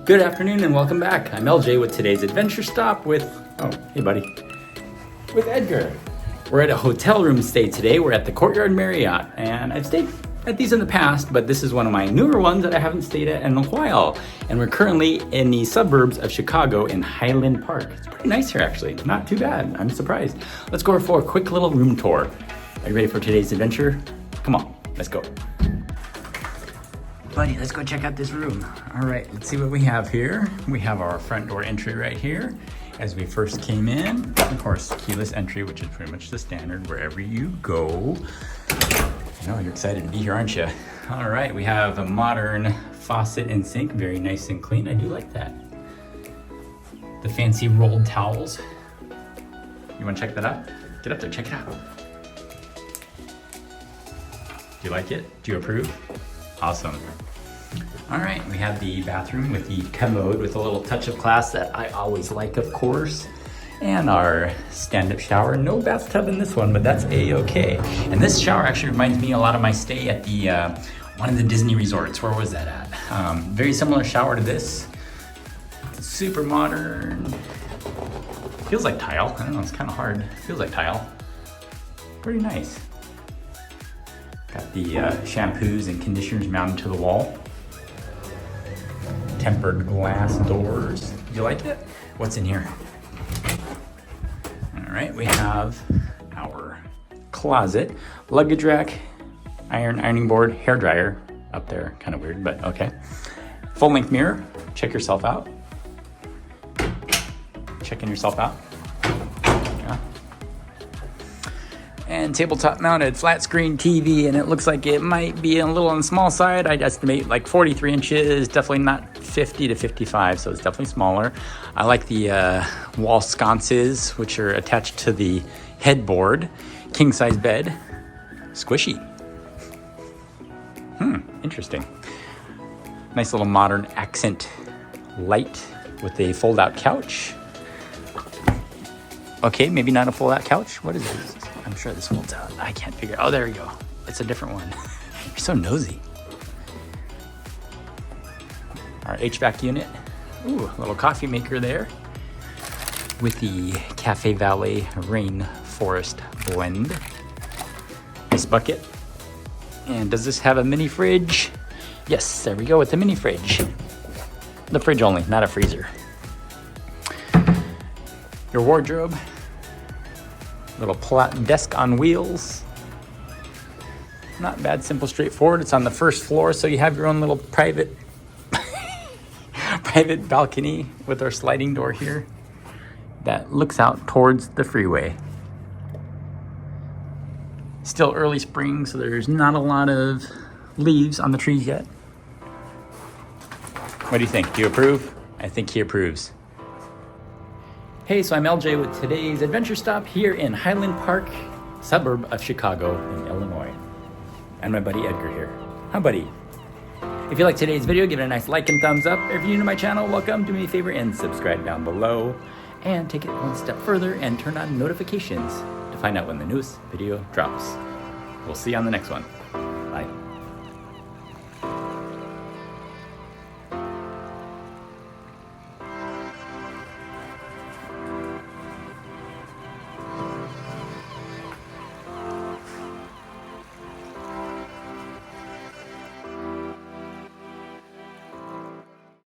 Good afternoon and welcome back. I'm LJ with today's adventure stop with, oh, hey buddy, with Edgar. We're at a hotel room stay today. We're at the Courtyard Marriott, and I've stayed at these in the past, but this is one of my newer ones that I haven't stayed at in a while. And we're currently in the suburbs of Chicago in Highland Park. It's pretty nice here actually, not too bad, I'm surprised. Let's go for a quick little room tour. Are you ready for today's adventure? Come on, let's go. Buddy, let's go check out this room. All right, let's see what we have here. We have our front door entry right here. As we first came in, of course, keyless entry, which is pretty much the standard wherever you go. I know you're excited to be here, aren't you? All right, we have a modern faucet and sink, very nice and clean. I do like that. The fancy rolled towels. You wanna check that out? Get up there, check it out. Do you like it? Do you approve? Awesome. All right, we have the bathroom with the commode with a little touch of class that I always like, of course. And our stand-up shower. No bathtub in this one, but that's a-okay. And this shower actually reminds me a lot of my stay at the one of the Disney resorts. Where was that at? Very similar shower to this. Super modern. Feels like tile. I don't know, it's kind of hard. Feels like tile. Pretty nice. Got the shampoos and conditioners mounted to the wall. Tempered glass doors. Do you like it? What's in here? All right, we have our closet, luggage rack, ironing board, hair dryer up there. Kind of weird, but okay. Full length mirror. Check yourself out. Checking yourself out. Yeah. And tabletop mounted flat screen TV, and it looks like it might be a little on the small side. I'd estimate like 43 inches, definitely not 50 to 55, so it's definitely smaller. I like the wall sconces, which are attached to the headboard. King size bed, squishy. Interesting. Nice little modern accent light with a fold out couch. Okay, maybe not a fold out couch. What is this? I'm sure this folds out. I can't figure it. Oh, there we go. It's a different one. You're so nosy. Our HVAC unit. Ooh, a little coffee maker there with the Cafe Valley Rainforest blend. Nice bucket. And does this have a mini fridge? Yes, there we go with the mini fridge. The fridge only, not a freezer. Your wardrobe. Little pull-out desk on wheels. Not bad, simple, straightforward. It's on the first floor, so you have your own little private balcony with our sliding door here that looks out towards the freeway. Still early spring, so there's not a lot of leaves on the trees yet. What do you think? Do you approve? I think he approves. Hey, so I'm LJ with today's adventure stop here in Highland Park, suburb of Chicago in Illinois. And my buddy Edgar here. Hi, buddy. If you like today's video, give it a nice like and thumbs up. If you're new to my channel, welcome. Do me a favor and subscribe down below. And take it one step further and turn on notifications to find out when the newest video drops. We'll see you on the next one.